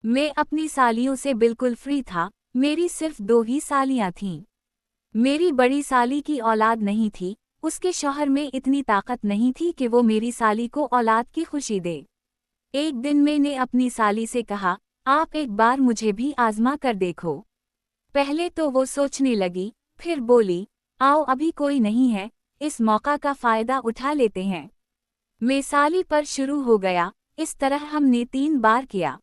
मैं अपनी सालियों से बिल्कुल फ्री था, मेरी सिर्फ 2 ही सालियां थीं। मेरी बड़ी साली की औलाद नहीं थी, उसके शौहर में इतनी ताकत नहीं थी कि वो मेरी साली को औलाद की खुशी दे। एक दिन मैंने अपनी साली से कहा, आप एक बार मुझे भी आजमा कर देखो। पहले तो वो सोचने लगी, फिर बोली, आओ अभी कोई नहीं है, इस मौका का फायदा उठा लेते हैं। मैं साली पर शुरू हो गया, इस तरह हमने 3 बार किया।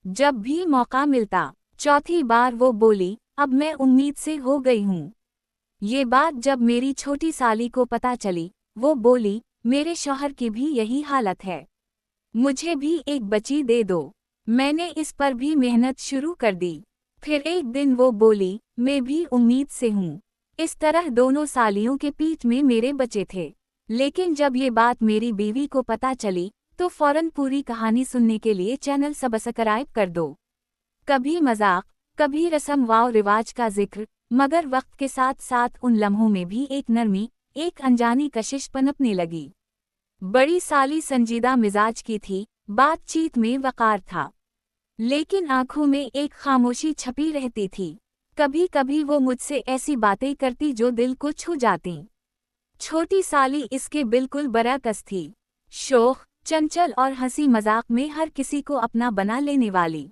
जब भी मौका मिलता, चौथी बार वो बोली, अब मैं उम्मीद से हो गई हूँ। ये बात जब मेरी छोटी साली को पता चली, वो बोली, मेरे शौहर की भी यही हालत है, मुझे भी एक बच्ची दे दो। मैंने इस पर भी मेहनत शुरू कर दी। फिर एक दिन वो बोली, मैं भी उम्मीद से हूँ। इस तरह दोनों सालियों के पीठ में मेरे बच्चे थे। लेकिन जब ये बात मेरी बीवी को पता चली, तो फौरन पूरी कहानी सुनने के लिए चैनल सब्सक्राइब कर दो। कभी मजाक, कभी रस्म व रिवाज का जिक्र, मगर वक्त के साथ साथ उन लम्हों में भी एक नरमी, एक अनजानी कशिश पनपने लगी। बड़ी साली संजीदा मिजाज की थी, बातचीत में वक़ार था, लेकिन आंखों में एक खामोशी छपी रहती थी। कभी कभी वो मुझसे ऐसी बातें करती जो दिल को छू जातीं। छोटी साली इसके बिल्कुल बरअक्स थी, शोख, चंचल और हंसी मजाक में हर किसी को अपना बना लेने वाली।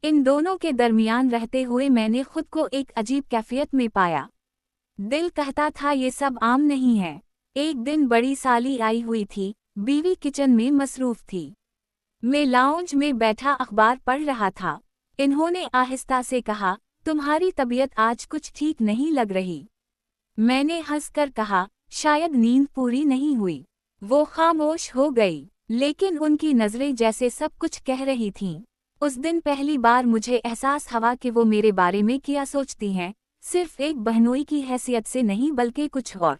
इन दोनों के दरमियान रहते हुए मैंने खुद को एक अजीब कैफियत में पाया। दिल कहता था ये सब आम नहीं है। एक दिन बड़ी साली आई हुई थी, बीवी किचन में मसरूफ थी। मैं लाउंज में बैठा अखबार पढ़ रहा था। इन्होंने आहिस्ता से कहा, तुम्हारी तबीयत आज कुछ ठीक नहीं लग रही। मैंने हंसकर कहा, शायद नींद पूरी नहीं हुई। वो खामोश हो गई, लेकिन उनकी नज़रें जैसे सब कुछ कह रही थीं। उस दिन पहली बार मुझे एहसास हुआ कि वो मेरे बारे में क्या सोचती हैं, सिर्फ एक बहनोई की हैसियत से नहीं बल्कि कुछ और।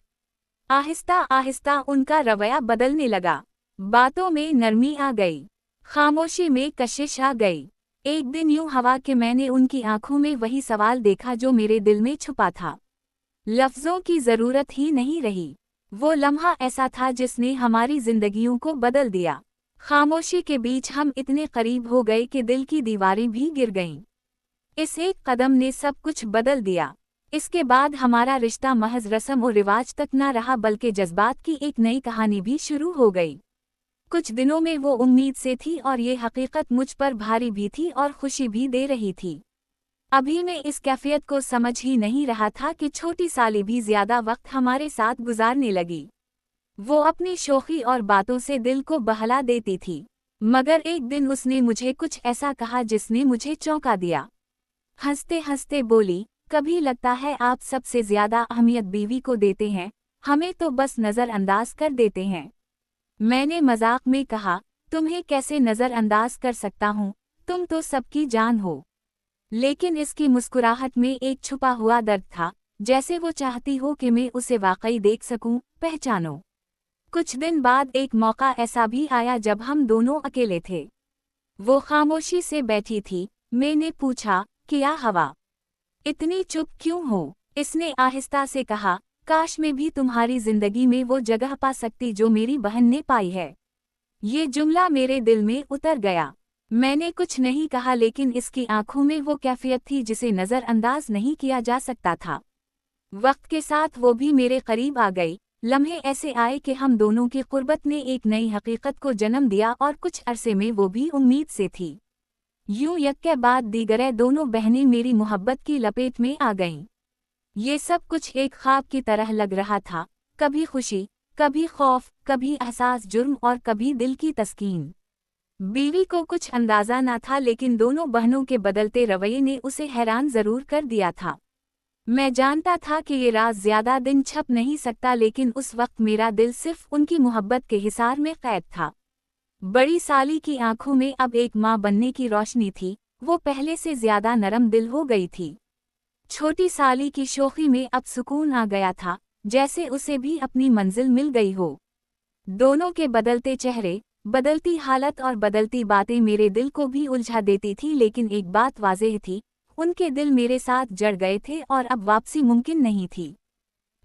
आहिस्ता आहिस्ता उनका रवैया बदलने लगा, बातों में नरमी आ गई, खामोशी में कशिश आ गई। एक दिन यूं हुआ कि मैंने उनकी आंखों में वही सवाल देखा जो मेरे दिल में छुपा था। लफ्ज़ों की ज़रूरत ही नहीं रही। वो लम्हा ऐसा था जिसने हमारी जिंदगियों को बदल दिया। खामोशी के बीच हम इतने करीब हो गए कि दिल की दीवारें भी गिर गईं। इस एक कदम ने सब कुछ बदल दिया। इसके बाद हमारा रिश्ता महज रस्म और रिवाज तक न रहा बल्कि जज्बात की एक नई कहानी भी शुरू हो गई। कुछ दिनों में वो उम्मीद से थी और ये हकीकत मुझ पर भारी भी थी और खुशी भी दे रही थी। अभी मैं इस कैफियत को समझ ही नहीं रहा था कि छोटी साली भी ज्यादा वक्त हमारे साथ गुजारने लगी। वो अपनी शोखी और बातों से दिल को बहला देती थी, मगर एक दिन उसने मुझे कुछ ऐसा कहा जिसने मुझे चौंका दिया। हंसते हंसते बोली, कभी लगता है आप सबसे ज्यादा अहमियत बीवी को देते हैं, हमें तो बस नज़रअंदाज कर देते हैं। मैंने मजाक में कहा, तुम्हें कैसे नज़रअंदाज कर सकता हूँ, तुम तो सबकी जान हो। लेकिन इसकी मुस्कुराहट में एक छुपा हुआ दर्द था, जैसे वो चाहती हो कि मैं उसे वाकई देख सकूं, पहचानो। कुछ दिन बाद एक मौका ऐसा भी आया जब हम दोनों अकेले थे। वो खामोशी से बैठी थी। मैंने पूछा, क्या हवा, इतनी चुप क्यों हो? इसने आहिस्ता से कहा, काश मैं भी तुम्हारी जिंदगी में वो जगह पा सकती जो मेरी बहन ने पाई है। ये जुमला मेरे दिल में उतर गया। मैंने कुछ नहीं कहा, लेकिन इसकी आंखों में वो कैफियत थी जिसे नज़रअंदाज नहीं किया जा सकता था। वक्त के साथ वो भी मेरे करीब आ गई। लम्हे ऐसे आए कि हम दोनों की कुर्बत ने एक नई हकीकत को जन्म दिया और कुछ अरसे में वो भी उम्मीद से थी। यूं एक के बाद दीगरे दोनों बहनें मेरी मोहब्बत की लपेट में आ गईं। ये सब कुछ एक ख्वाब की तरह लग रहा था, कभी खुशी, कभी खौफ, कभी एहसास जुर्म और कभी दिल की तस्कीन। बीवी को कुछ अंदाजा न था, लेकिन दोनों बहनों के बदलते रवैये ने उसे हैरान जरूर कर दिया था। मैं जानता था कि ये राज ज्यादा दिन छप नहीं सकता, लेकिन उस वक्त मेरा दिल सिर्फ उनकी मोहब्बत के हिसार में कैद था। बड़ी साली की आंखों में अब एक माँ बनने की रोशनी थी, वो पहले से ज्यादा नरम दिल हो गई थी। छोटी साली की शोखी में अब सुकून आ गया था, जैसे उसे भी अपनी मंजिल मिल गई हो। दोनों के बदलते चेहरे, बदलती हालत और बदलती बातें मेरे दिल को भी उलझा देती थी, लेकिन एक बात वाज़ेह थी, उनके दिल मेरे साथ जड़ गए थे और अब वापसी मुमकिन नहीं थी।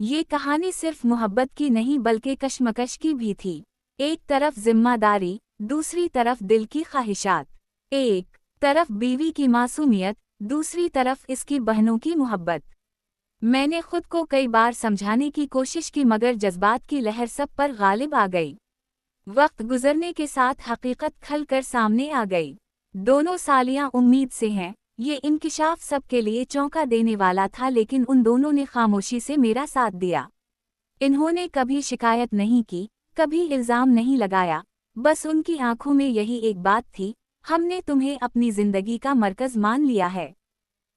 ये कहानी सिर्फ मोहब्बत की नहीं बल्कि कशमकश की भी थी। एक तरफ जिम्मेदारी, दूसरी तरफ दिल की ख्वाहिशात। एक तरफ बीवी की मासूमियत, दूसरी तरफ इसकी बहनों की मोहब्बत। मैंने खुद को कई बार समझाने की कोशिश की मगर जज्बात की लहर सब पर गालिब आ गई। वक्त गुजरने के साथ हकीकत खल कर सामने आ गई। दोनों सालियां उम्मीद से हैं। ये इंकिशाफ सबके लिए चौंका देने वाला था, लेकिन उन दोनों ने खामोशी से मेरा साथ दिया। इन्होंने कभी शिकायत नहीं की, कभी इल्ज़ाम नहीं लगाया, बस उनकी आंखों में यही एक बात थी, हमने तुम्हें अपनी जिंदगी का मरकज़ मान लिया है।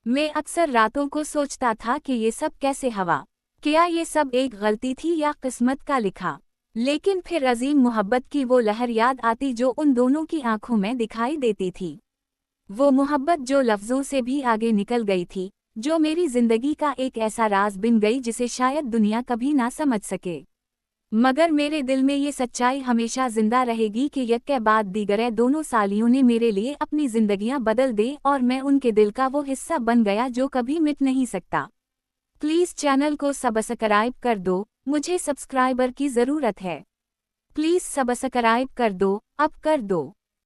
मैं अक्सर रातों को सोचता था कि ये सब कैसे हवा, क्या ये सब एक गलती थी या किस्मत का लिखा। लेकिन फिर अजीम मोहब्बत की वो लहर याद आती जो उन दोनों की आंखों में दिखाई देती थी। वो मोहब्बत जो लफ्ज़ों से भी आगे निकल गई थी, जो मेरी जिंदगी का एक ऐसा राज बन गई जिसे शायद दुनिया कभी ना समझ सके। मगर मेरे दिल में ये सच्चाई हमेशा जिंदा रहेगी कि एक के बाद दीगरे दोनों सालियों ने मेरे लिए अपनी जिंदगियां बदल दी और मैं उनके दिल का वो हिस्सा बन गया जो कभी मिट नहीं सकता। प्लीज़ चैनल को सब्सक्राइब कर दो, मुझे सब्सक्राइबर की ज़रूरत है। प्लीज़ सब्सक्राइब कर दो, अब कर दो।